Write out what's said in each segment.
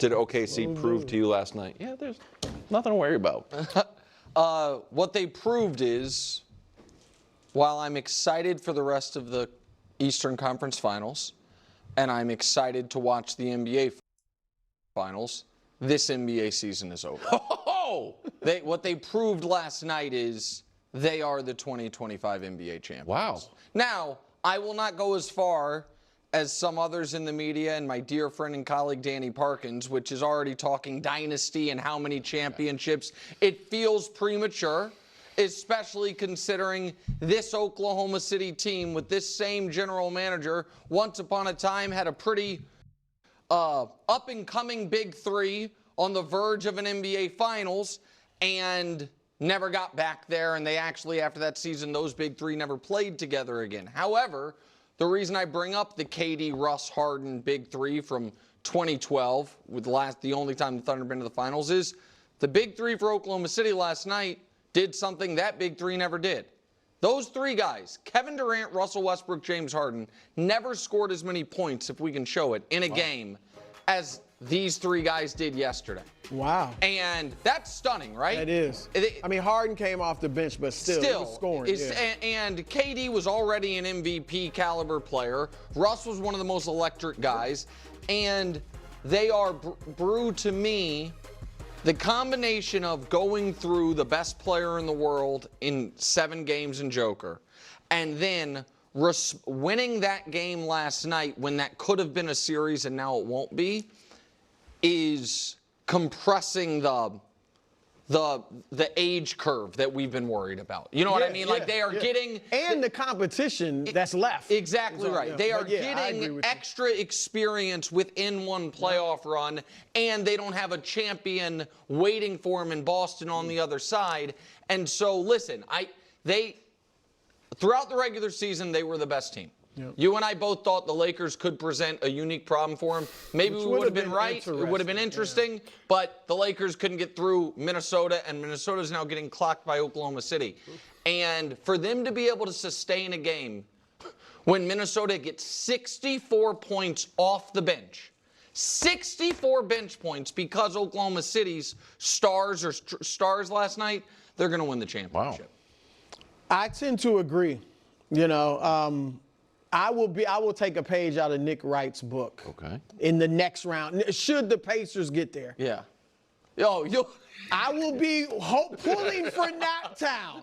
did OKC prove to you last night? Yeah, there's nothing to worry about. What they proved is, while I'm excited for the rest of the Eastern Conference Finals, and I'm excited to watch the NBA Finals, this NBA season is over. What they proved last night is they are the 2025 NBA champions. Wow. Now, I will not go as far as some others in the media and my dear friend and colleague Danny Parkins, which is already talking dynasty and how many championships. It feels premature, especially considering this Oklahoma City team with this same general manager once upon a time had a pretty up-and-coming big three on the verge of an NBA Finals and never got back there. And they actually, after that season, those big three never played together again. However, the reason I bring up the KD, Russ, Harden big three from 2012, with the only time the Thunder been to the finals, is the big three for Oklahoma City last night did something that big three never did. Those three guys, Kevin Durant, Russell Westbrook, James Harden, never scored as many points, if we can show it, in a game as these three guys did yesterday. Wow. And that's stunning, right? It is. I mean, Harden came off the bench, but still he was scoring. And KD was already an MVP caliber player. Russ was one of the most electric guys. And they are, Brew, to me, the combination of going through the best player in the world in 7 games in Joker, and then winning that game last night when that could have been a series and now it won't be, is compressing the age curve that we've been worried about. You know what I mean? Like they are getting... And the competition that's left. Exactly right. They are getting extra experience within one playoff run, and they don't have a champion waiting for them in Boston on the other side. And so, listen, throughout the regular season, they were the best team. Yep. You and I both thought the Lakers could present a unique problem for them. Maybe we would have been right. It would have been interesting, but the Lakers couldn't get through Minnesota, and Minnesota's now getting clocked by Oklahoma City. And for them to be able to sustain a game when Minnesota gets 64 points off the bench, 64 bench points because Oklahoma City's stars last night, they're going to win the championship. Wow. I tend to agree. You know, I will take a page out of Nick Wright's book. Okay. In the next round, should the Pacers get there. Yeah. I will be pulling for Naptown.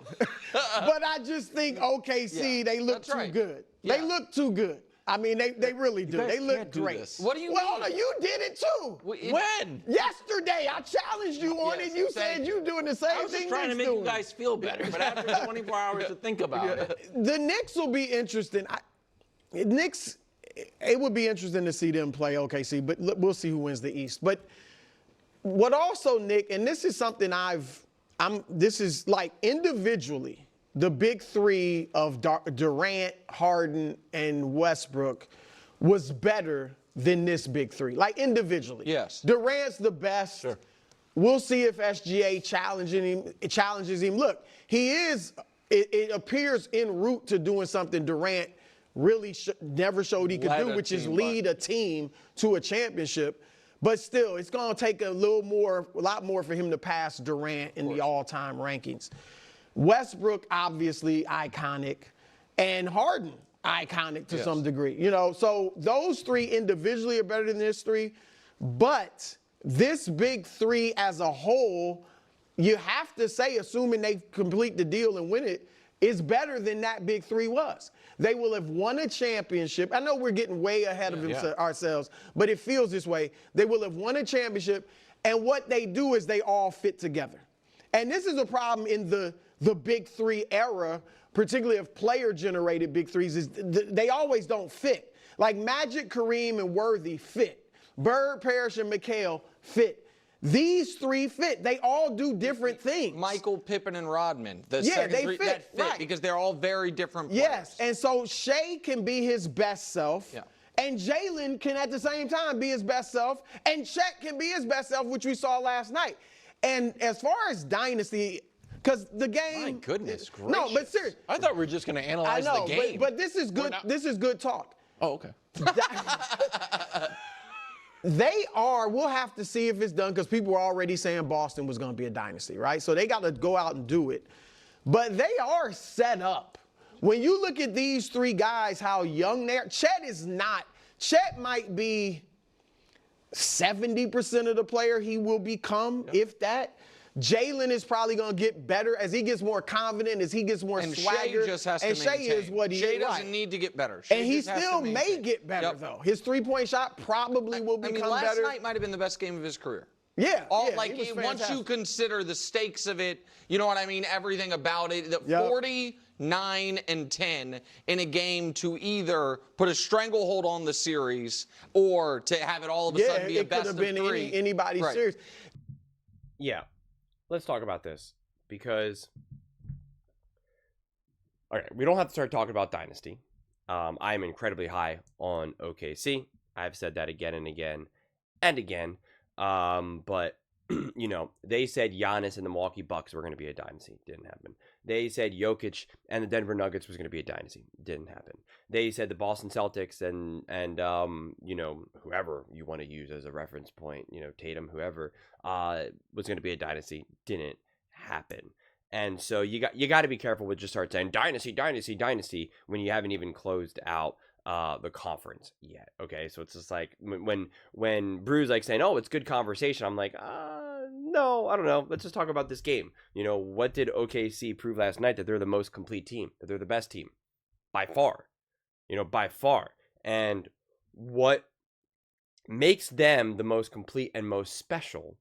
But I just think OKC, they look too good. Yeah. They look too good. I mean, they really do. They look great. What do you mean? Well, you did it too. When? Yesterday. I challenged you on it. You said you doing the same thing. I was just trying to make you guys feel better, but after 24 hours to think about it. The Knicks will be interesting. Knicks, it would be interesting to see them play OKC, but we'll see who wins the East. But what also, Nick, and this is something this is like individually, the big three of Durant, Harden, and Westbrook was better than this big three, like individually. Yes. Durant's the best. Sure. We'll see if SGA challenges him. Look, he is, it appears en route to doing something Durant really never showed he could do, which is lead a team to a championship. But still, it's going to take a lot more for him to pass Durant in the all-time rankings. Westbrook, obviously iconic, and Harden, iconic to some degree. You know, so those three individually are better than this three, but this big three as a whole, you have to say, assuming they complete the deal and win it, is better than that big three was. They will have won a championship. I know we're getting way ahead of ourselves, but it feels this way. They will have won a championship, and what they do is they all fit together. And this is a problem in the big three era, particularly of player-generated big threes, is they always don't fit. Like Magic, Kareem, and Worthy fit. Bird, Parrish, and McHale fit. These three fit. They all do different things. Michael, Pippen, and Rodman. They fit because they're all very different players. Yes, and so Shea can be his best self. Yeah. And Jalen can at the same time be his best self. And Chet can be his best self, which we saw last night. And as far as Dynasty, because the game. My goodness gracious. No, but seriously. I thought we were just going to analyze the game. But this is good. This is good talk. Oh, okay. They are. We'll have to see if it's done because people were already saying Boston was going to be a dynasty, right? So they got to go out and do it. But they are set up. When you look at these three guys, how young they are, Chet is not. Chet might be 70% of the player he will become, if that. Jalen is probably going to get better as he gets more confident, as he gets more swagger. Shea just has to and maintain. Shea is what he is. Shea doesn't need to get better. Shea And he just has to still may maintain. get better, though. His three-point shot probably will become last better. night might have been the best game of his career. Yeah, All yeah, like he was once you fantastic. consider the stakes of it, you know what I mean, everything about it. The 49 and 10 in a game to either put a stranglehold on the series or to have it all of a sudden be a best of could have been three. anybody's Right. series. Yeah. Let's talk about this because, all right, we don't have to start talking about Dynasty. I am incredibly high on OKC. I've said that again and again and again. But, you know, they said Giannis and the Milwaukee Bucks were going to be a dynasty. Didn't happen. They said Jokic and the Denver Nuggets was going to be a dynasty. Didn't happen. They said the Boston Celtics and you know, whoever you want to use as a reference point, you know, Tatum, whoever, was going to be a dynasty. Didn't happen. And so you got to be careful with just start saying dynasty when you haven't even closed out the conference yet. Okay, so it's just like when Brew's like saying, "Oh, it's good conversation," I'm like, no, I don't know. Let's just talk about this game. You know, what did OKC prove last night? That they're the most complete team, that they're the best team by far. You know, by far. And what makes them the most complete and most special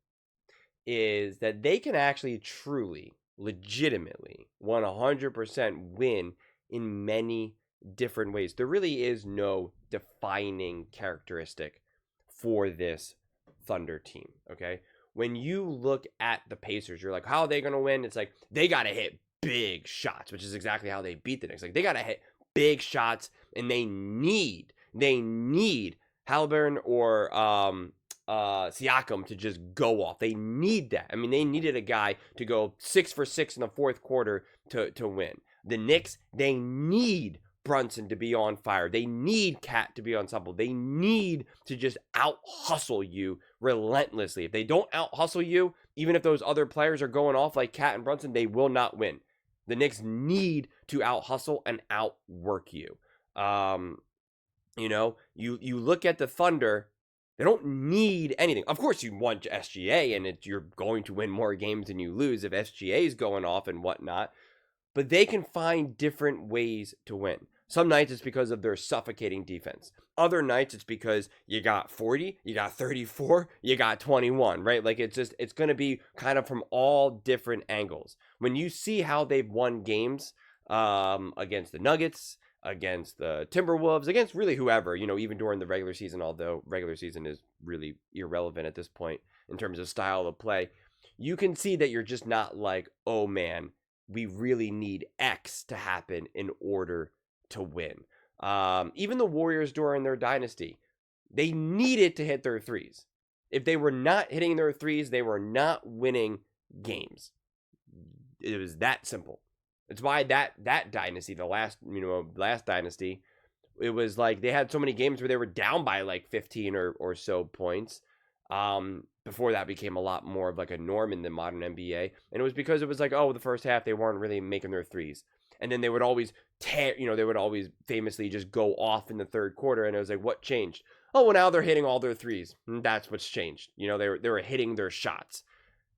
is that they can actually truly, legitimately, 100% win in many different ways. There really is no defining characteristic for this Thunder team, okay? When you look at the Pacers, you're like, how are they going to win? It's like, they got to hit big shots, which is exactly how they beat the Knicks. Like, they got to hit big shots, and they need Halliburton or Siakam to just go off. They need that. I mean, they needed a guy to go 6 for 6 in the fourth quarter to win. The Knicks, they need Brunson to be on fire. They need Cat to be unstoppable. They need to just out-hustle you relentlessly. If they don't out-hustle you, even if those other players are going off like Cat and Brunson, they will not win. The Knicks need to out-hustle and outwork you. You know, you look at the Thunder, they don't need anything. Of course, you want SGA, and you're going to win more games than you lose if SGA is going off and whatnot. But they can find different ways to win. Some nights it's because of their suffocating defense. Other nights it's because you got 40, you got 34, you got 21, right? Like it's going to be kind of from all different angles. When you see how they've won games against the Nuggets, against the Timberwolves, against really whoever, you know, even during the regular season, although regular season is really irrelevant at this point in terms of style of play, you can see that you're just not like, oh man, we really need X to happen in order to win. Even the Warriors during their dynasty, they needed to hit their threes. If they were not hitting their threes, they were not winning games. It was that simple. It's why that dynasty, the last dynasty, it was like they had so many games where they were down by like 15 or so points. Before that became a lot more of like a norm in the modern NBA. And it was because it was like, oh, the first half they weren't really making their threes. And then they would always they would always famously just go off in the third quarter. And it was like, what changed? Oh, well, now they're hitting all their threes. And that's what's changed. You know, they were hitting their shots.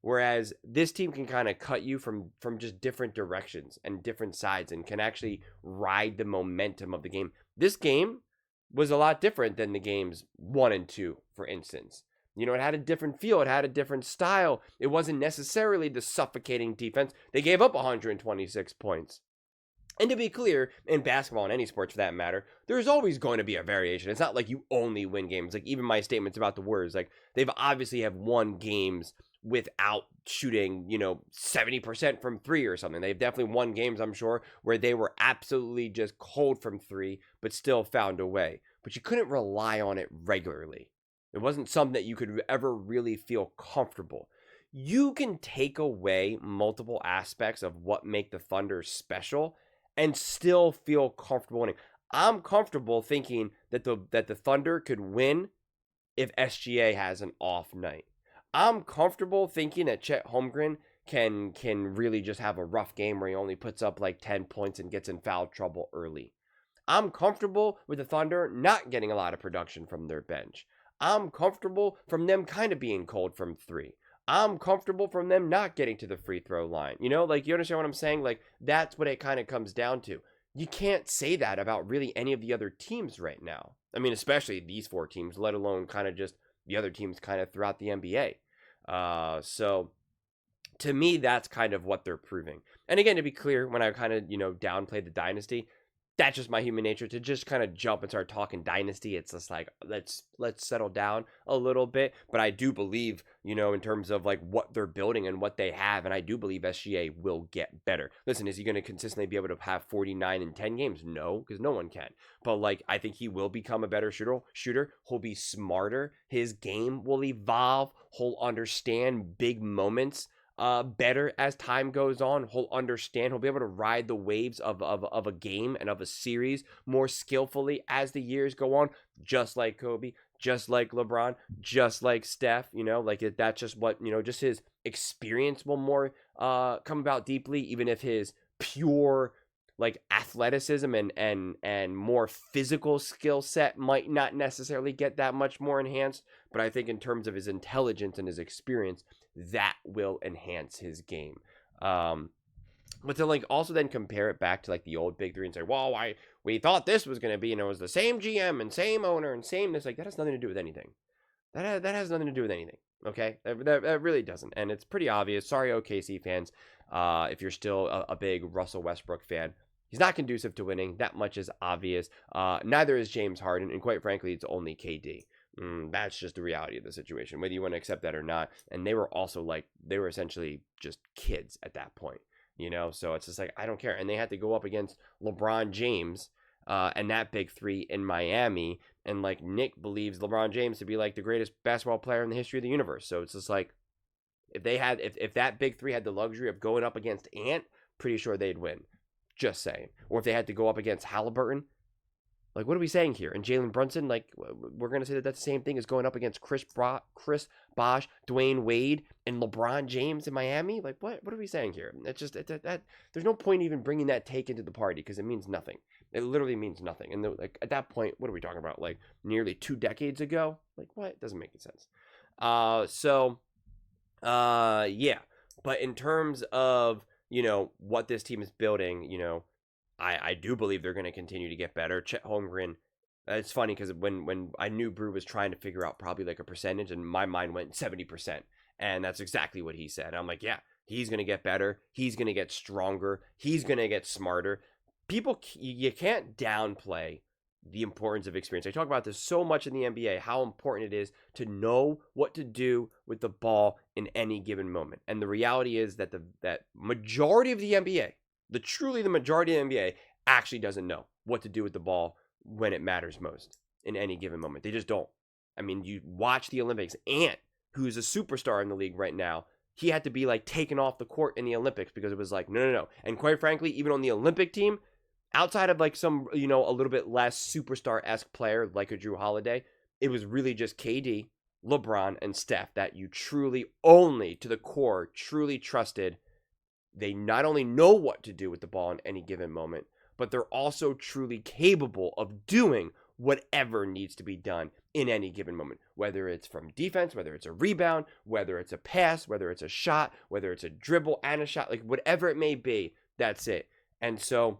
Whereas this team can kind of cut you from just different directions and different sides and can actually ride the momentum of the game. This game was a lot different than the games 1 and 2, for instance. You know, it had a different feel. It had a different style. It wasn't necessarily the suffocating defense. They gave up 126 points. And to be clear, in basketball and any sports for that matter, there's always going to be a variation. It's not like you only win games. Like even my statements about the Warriors, like they've obviously have won games without shooting, 70% from 3 or something. They've definitely won games, I'm sure, where they were absolutely just cold from 3, but still found a way. But you couldn't rely on it regularly. It wasn't something that you could ever really feel comfortable. You can take away multiple aspects of what make the Thunder special and still feel comfortable winning. I'm comfortable thinking that the Thunder could win if SGA has an off night. I'm comfortable thinking that Chet Holmgren can really just have a rough game where he only puts up like 10 points and gets in foul trouble early. I'm comfortable with the Thunder not getting a lot of production from their bench. I'm comfortable from them kind of being cold from 3. I'm comfortable from them not getting to the free throw line. You know, like, you understand what I'm saying? Like, that's what it kind of comes down to. You can't say that about really any of the other teams right now. I mean, especially these 4 teams, let alone kind of just the other teams kind of throughout the NBA. So to me, that's kind of what they're proving. And again, to be clear, when I kind of, downplayed the Dynasty, that's just my human nature to just kind of jump and start talking Dynasty. It's just like, let's settle down a little bit. But I do believe, in terms of like what they're building and what they have, and I do believe SGA will get better. Listen, is he going to consistently be able to have 49 in 10 games? No, because no one can. But like, I think he will become a better shooter. He'll be smarter. His game will evolve. He'll understand big moments better as time goes on. He'll understand. He'll be able to ride the waves of a game and of a series more skillfully as the years go on, just like Kobe, just like LeBron, just like Steph. That's just what, just his experience will more come about deeply, even if his pure like athleticism and more physical skill set might not necessarily get that much more enhanced. But I think in terms of his intelligence and his experience, that will enhance his game. But to like also then compare it back to like the old big 3 and say, well, we thought this was going to be, it was the same GM and same owner and same this, like that has nothing to do with anything. That has nothing to do with anything. Okay, that really doesn't, and it's pretty obvious. Sorry, OKC fans, if you're still a big Russell Westbrook fan. He's not conducive to winning. That much is obvious. Neither is James Harden, and quite frankly, it's only KD. That's just the reality of the situation, whether you want to accept that or not. And they were also they were essentially just kids at that point, So it's just like, I don't care. And they had to go up against LeBron James and that big 3 in Miami. And like Nick believes LeBron James to be like the greatest basketball player in the history of the universe. So it's just like, if that big 3 had the luxury of going up against Ant, pretty sure they'd win. Just saying. Or if they had to go up against Halliburton, like, what are we saying here? And Jalen Brunson, like, we're going to say that that's the same thing as going up against Chris Bosh, Dwayne Wade, and LeBron James in Miami? Like, what are we saying here? It's just, that there's no point even bringing that take into the party because it means nothing. It literally means nothing. And, like, at that point, what are we talking about? Like, nearly 2 decades ago? Like, what? It doesn't make any sense. Yeah. But in terms of, what this team is building, I do believe they're going to continue to get better. Chet Holmgren, it's funny because when I knew Brew was trying to figure out probably like a percentage, and my mind went 70%. And that's exactly what he said. I'm like, yeah, he's going to get better. He's going to get stronger. He's going to get smarter. People, you can't downplay the importance of experience. I talk about this so much in the NBA, how important it is to know what to do with the ball in any given moment. And the reality is that that majority of the NBA, the majority of the NBA actually doesn't know what to do with the ball when it matters most in any given moment. They just don't. I mean, you watch the Olympics. Ant, who's a superstar in the league right now, he had to be like taken off the court in the Olympics because it was like, no. And quite frankly, even on the Olympic team, outside of like some, a little bit less superstar-esque player like a Drew Holiday, it was really just KD, LeBron, and Steph that you truly, only to the core, truly trusted. They not only know what to do with the ball in any given moment, but they're also truly capable of doing whatever needs to be done in any given moment, whether it's from defense, whether it's a rebound, whether it's a pass, whether it's a shot, whether it's a dribble and a shot, like whatever it may be, that's it. And so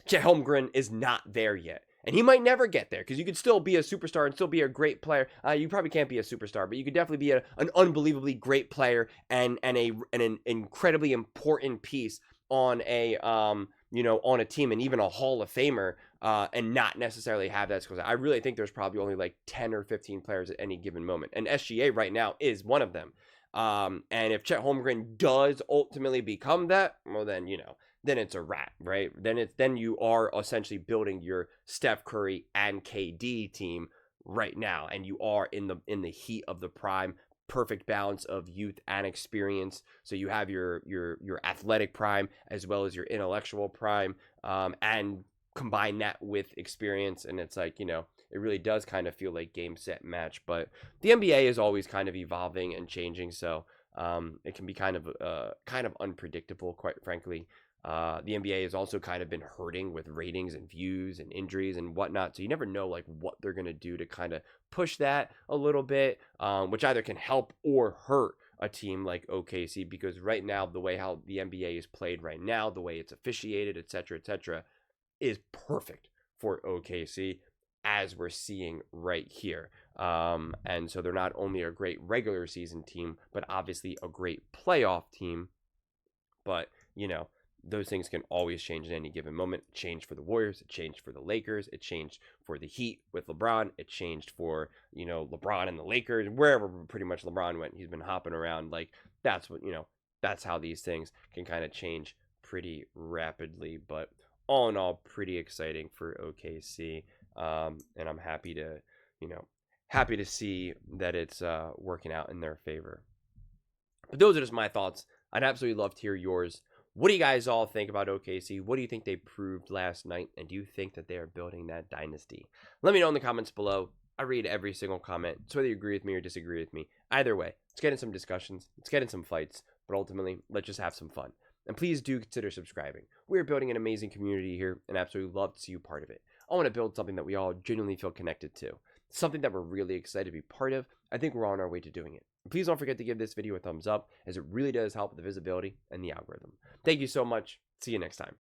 Chet Holmgren is not there yet. And he might never get there because you could still be a superstar and still be a great player. You probably can't be a superstar, but you could definitely be an unbelievably great player and an incredibly important piece on a on a team and even a Hall of Famer and not necessarily have that skill set. I really think there's probably only like 10 or 15 players at any given moment, and SGA right now is one of them. And if Chet Holmgren does ultimately become that, well then then it's a wrap, right? Then you are essentially building your Steph Curry and KD team right now, and you are in the heat of the prime, perfect balance of youth and experience. So you have your athletic prime as well as your intellectual prime, and combine that with experience, and it's like, it really does kind of feel like game, set, match. But the NBA is always kind of evolving and changing, so it can be kind of unpredictable, quite frankly. The NBA has also kind of been hurting with ratings and views and injuries and whatnot, so you never know like what they're gonna do to kind of push that a little bit, which either can help or hurt a team like OKC, because right now the way how the NBA is played right now, the way it's officiated, etc., is perfect for OKC, as we're seeing right here. And so they're not only a great regular season team, but obviously a great playoff team. But you know, those things can always change at any given moment. It changed for the Warriors, it changed for the Lakers, it changed for the Heat with LeBron, it changed for, you know, LeBron and the Lakers, wherever pretty much LeBron went, he's been hopping around. Like, that's what, you know, that's how these things can kind of change pretty rapidly. But all in all, pretty exciting for OKC. And I'm happy to, you know, happy to see that it's working out in their favor. But those are just my thoughts. I'd absolutely love to hear yours. What do you guys all think about OKC? What do you think they proved last night? And do you think that they are building that dynasty? Let me know in the comments below. I read every single comment. So whether you agree with me or disagree with me, either way, let's get in some discussions. Let's get in some fights. But ultimately, let's just have some fun. And please do consider subscribing. We are building an amazing community here and absolutely love to see you part of it. I want to build something that we all genuinely feel connected to. Something that we're really excited to be part of. I think we're on our way to doing it. Please don't forget to give this video a thumbs up, as it really does help with the visibility and the algorithm. Thank you so much. See you next time.